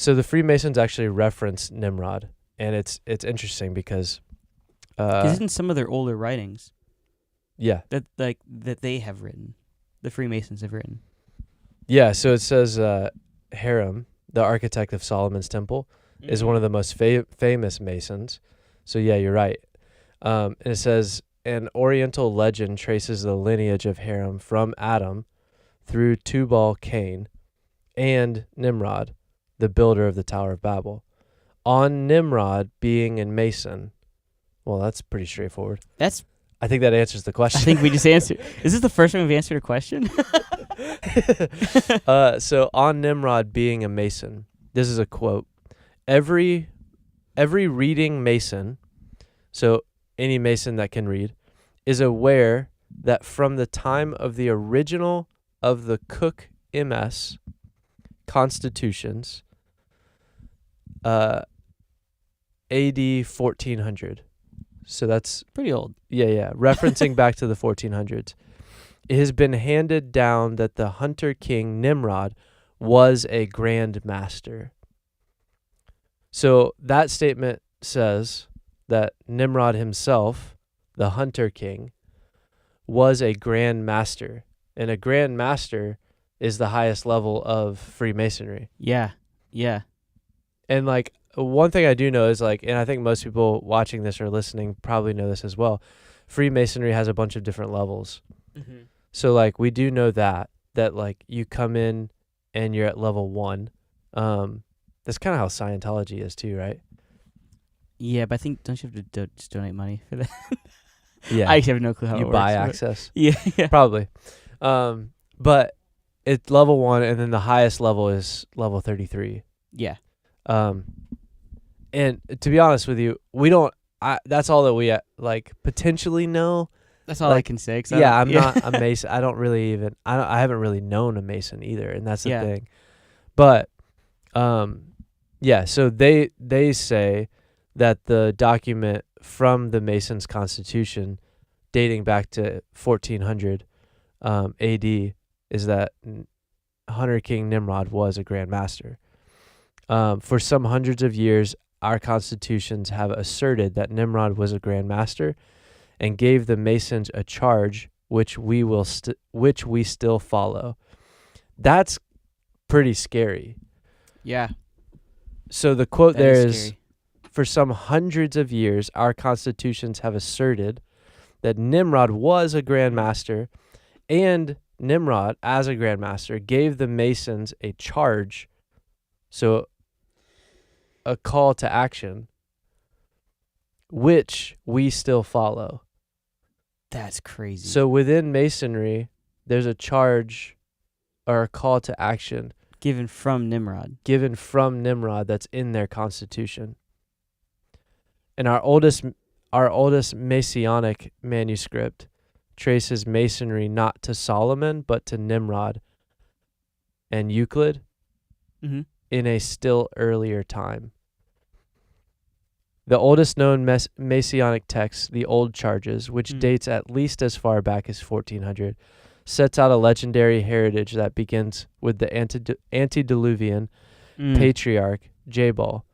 So the Freemasons actually reference Nimrod, and it's interesting because, Because in some of their older writings yeah, that they have written, the Freemasons have written. yeah. So it says Hiram, the architect of Solomon's temple, is one of the most famous Masons. So yeah, you're right. And it says an Oriental legend traces the lineage of Hiram from Adam through Tubal-Cain and Nimrod, the builder of the Tower of Babel. On Nimrod being a Mason, well, that's pretty straightforward. I think that answers the question. I think we just answered. Is this the first time we've answered a question? So on Nimrod being a Mason, this is a quote. Every reading Mason, so any Mason that can read, is aware that from the time of the original of the Cook MS constitutions, AD 1400. So that's Pretty old. yeah, referencing back to the 1400s. It has been handed down that the hunter king Nimrod was a grand master. So that statement says that Nimrod himself, the hunter king, was a grand master. And a grand master is the highest level of Freemasonry. Yeah. And like one thing I do know is like, and I think most people watching this or listening probably know this as well, Freemasonry has a bunch of different levels. Mm-hmm. So like we do know that like you come in and you're at level 1. That's kind of how Scientology is too, right? Yeah, but I think, don't you have to just donate money for that? Yeah. I actually have no clue how it you works. buy but- access. Yeah. Probably. But it's level 1 and then the highest level is level 33. Yeah. And to be honest with you, that's all that we like potentially know. That's all I Like, can say. I'm not a Mason. I don't really even, I haven't really known a Mason either. And that's the Yeah. thing. But, yeah, so they say that the document from the Masons Constitution dating back to 1400 AD is that Hunter King Nimrod was a Grand Master. For some hundreds of years, our constitutions have asserted that Nimrod was a Grand Master and gave the Masons a charge which we still follow. That's pretty scary. Yeah. So the quote That there is is, scary. for some hundreds of years, our constitutions have asserted that Nimrod was a Grand Master, and Nimrod, as a Grand Master, gave the Masons a charge, so a call to action, which we still follow. That's crazy. So within Masonry, there's a charge or a call to action given from Nimrod. given from Nimrod that's in their constitution. And our oldest Masonic manuscript traces Masonry not to Solomon, but to Nimrod and Euclid Mm-hmm. in a still earlier time. The oldest known Masonic text, the Old Charges, which dates at least as far back as 1400, sets out a legendary heritage that begins with the antediluvian patriarch Jabal,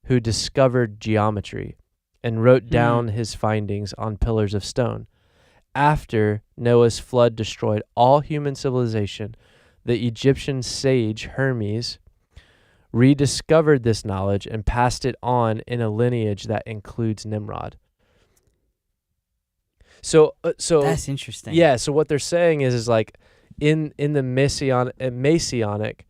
who discovered geometry and wrote down his findings on pillars of stone. After Noah's flood destroyed all human civilization, the Egyptian sage Hermes rediscovered this knowledge and passed it on in a lineage that includes Nimrod. So That's interesting. yeah. So what they're saying is like in the Masonic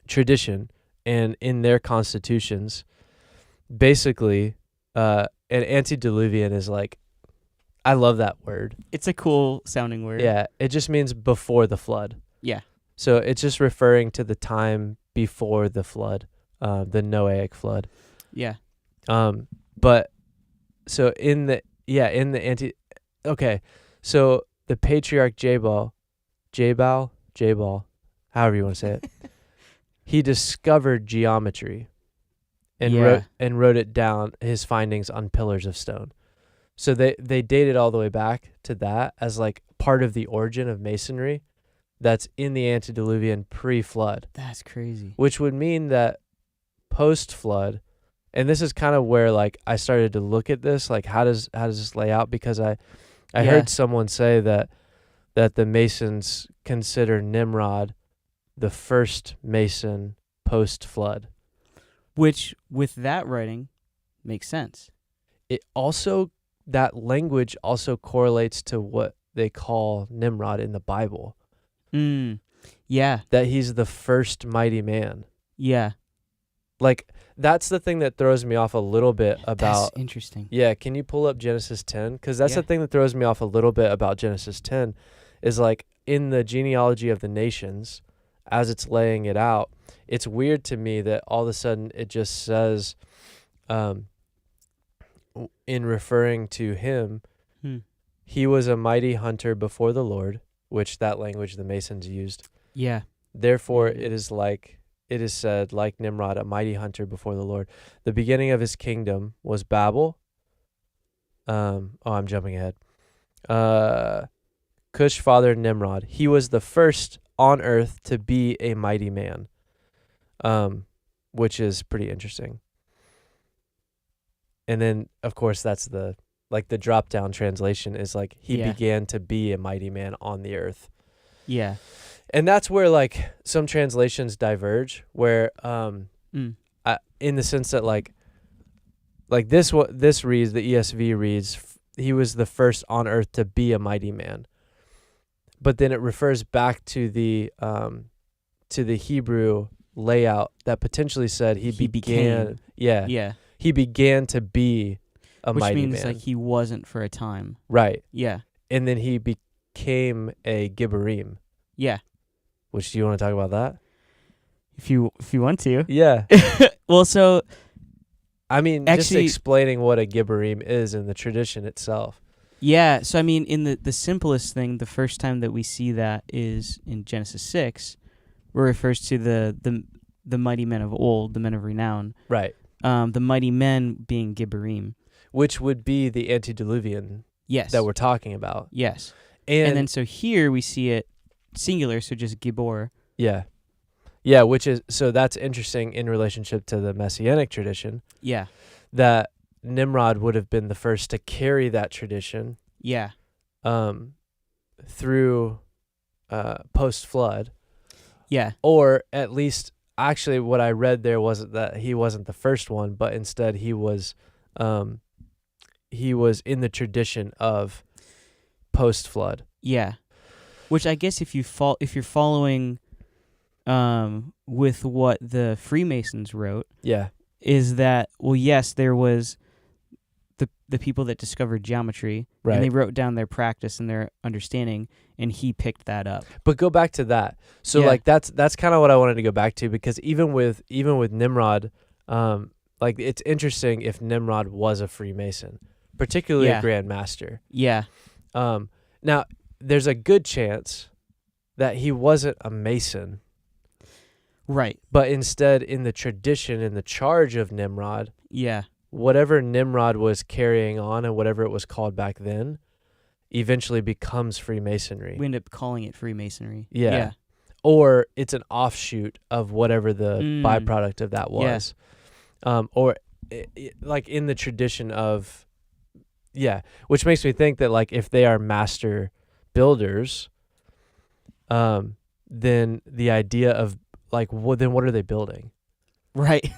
tradition and in their constitutions, basically, an antediluvian is like, I love that word. It's a cool sounding word. Yeah, it just means before the flood. Yeah. So it's just referring to the time before the flood, the Noahic flood. Yeah. But so so the patriarch Jabal, however you want to say it, he discovered geometry and wrote it down, his findings on pillars of stone. So they dated all the way back to that as like part of the origin of Masonry. that's in the antediluvian pre-flood, That's crazy. which would mean that post-flood, and this is kind of where like I started to look at this, like how does this lay out? Because I Yeah. heard someone say that the Masons consider Nimrod the first Mason post-flood. Which, with that writing, makes sense. It also, that language also correlates to what they call Nimrod in the Bible, Yeah. that he's the first mighty man. Yeah. Like, that's the thing that throws me off a little bit about... That's interesting. Yeah, can you pull up Genesis 10? Because that's Yeah. the thing that throws me off a little bit about Genesis 10 is like in the genealogy of the nations, as it's laying it out, it's weird to me that all of a sudden it just says, in referring to him, he was a mighty hunter before the Lord, which that language the Masons used. Yeah. Therefore, Mhm. it is said, like Nimrod, a mighty hunter before the Lord. The beginning of his kingdom was Babel. I'm jumping ahead. Cush fathered Nimrod. He was the first on earth to be a mighty man, which is pretty interesting. And then, of course, that's the drop-down translation is like he Yeah. began to be a mighty man on the earth. Yeah. And that's where like some translations diverge, where in the sense that like this reads, the ESV reads, he was the first on earth to be a mighty man. But then it refers back to the Hebrew layout that potentially said he began. Yeah. Yeah. He began to be a Which mighty man. means like he wasn't for a time. Right. Yeah. And then he became a Gibborim. Yeah. Which, do you want to talk about that? If you want to. Yeah. Well, so I mean, just actually, explaining what a Gibborim is in the tradition itself. yeah. So I mean, in the simplest thing, the first time that we see that is in Genesis 6, where it refers to the mighty men of old, the men of renown. Right. The mighty men being Gibborim. Which would be the antediluvian Yes. that we're talking about. Yes. And then so here we see it singular, so just Gibor. Yeah. Yeah, which is, so that's interesting in relationship to the Messianic tradition. Yeah. That Nimrod would have been the first to carry that tradition. Yeah. Through post-flood. Yeah. Or at least, actually what I read there wasn't that he wasn't the first one, but instead he was in the tradition of post-flood. Yeah. Which I guess if you're following with what the Freemasons wrote, Yeah. is that, well, yes, there was the people that discovered geometry, Right. and they wrote down their practice and their understanding, and he picked that up. But go back to that. So Yeah. like that's kind of what I wanted to go back to, because even with Nimrod, like it's interesting if Nimrod was a Freemason, particularly Yeah. a Grand Master. Yeah. Now there's a good chance that he wasn't a Mason, Right. but instead in the tradition, in the charge of Nimrod, Yeah. whatever Nimrod was carrying on and whatever it was called back then eventually becomes Freemasonry. We end up calling it Freemasonry. Yeah. Yeah. Or it's an offshoot of whatever the Mm. byproduct of that was. Or like in the tradition of, which makes me think that like if they are master builders, then the idea of like, then what are they building? Right.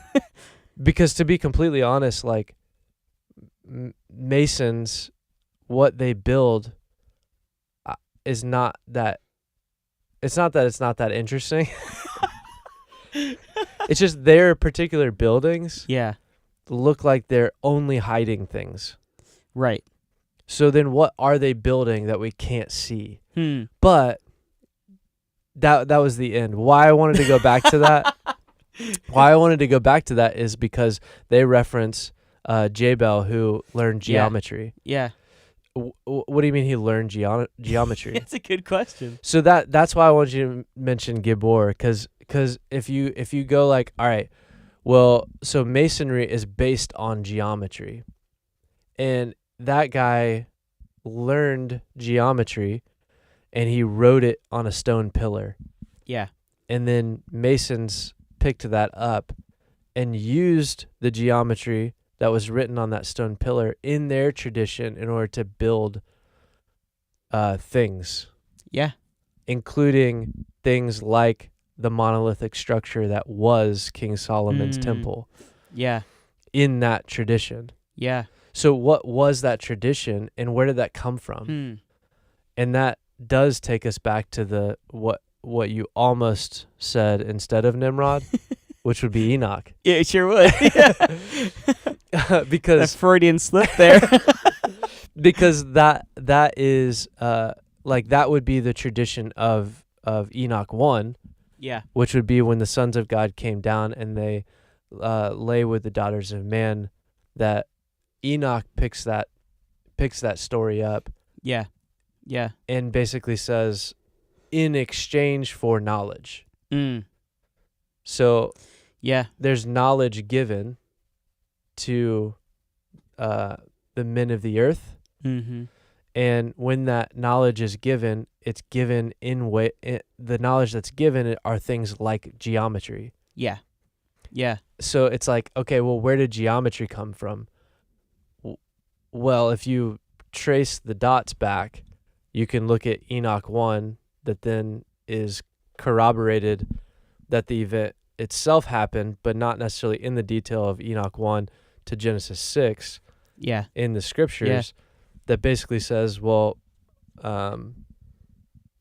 Because to be completely honest, like Masons, what they build is not that. It's not that it's not that interesting. It's just their particular buildings Yeah. look like they're only hiding things. Right. So then what are they building that we can't see? Hmm. But that was the end. Why I wanted to go back to that. Why I wanted to go back to that is because they reference Jabel, who learned geometry. Yeah. What do you mean he learned geometry? That's a good question. So that's why I wanted you to mention Gibor, because if you go like, all right, well, so Masonry is based on geometry, and that guy learned geometry, and he wrote it on a stone pillar. Yeah. And then Masons picked that up and used the geometry that was written on that stone pillar in their tradition in order to build things. Yeah. Including things like the monolithic structure that was King Solomon's temple. Yeah. In that tradition. Yeah. So what was that tradition and where did that come from? And that does take us back to the what you almost said instead of Nimrod, which would be Enoch. Yeah, it sure would. Because a Freudian slip there. Because that is like that would be the tradition of Enoch 1. Yeah. Which would be when the sons of God came down and they lay with the daughters of man, that Enoch picks that story up. Yeah. Yeah. And basically says, in exchange for knowledge. So yeah, there's knowledge given to the men of the earth. Mm-hmm. And when that knowledge is given, it's given the knowledge that's given are things like geometry. Yeah. Yeah. So it's like, okay, well, where did geometry come from? Well, if you trace the dots back, you can look at Enoch 1 that then is corroborated that the event itself happened, but not necessarily in the detail of Enoch 1 to Genesis 6. Yeah. In the scriptures. Yeah. That basically says, well,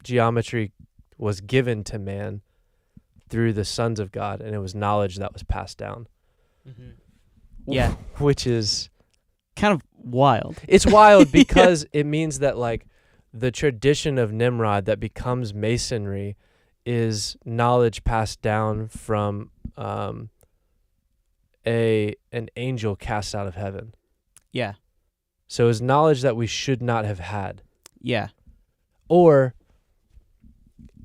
geometry was given to man through the sons of God, and it was knowledge that was passed down. Mm-hmm. Yeah. Which is kind of wild. It's wild because it means that, like, the tradition of Nimrod that becomes Masonry is knowledge passed down from an angel cast out of heaven. Yeah. So it's knowledge that we should not have had. Yeah. Or,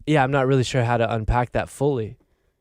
I'm not really sure how to unpack that fully.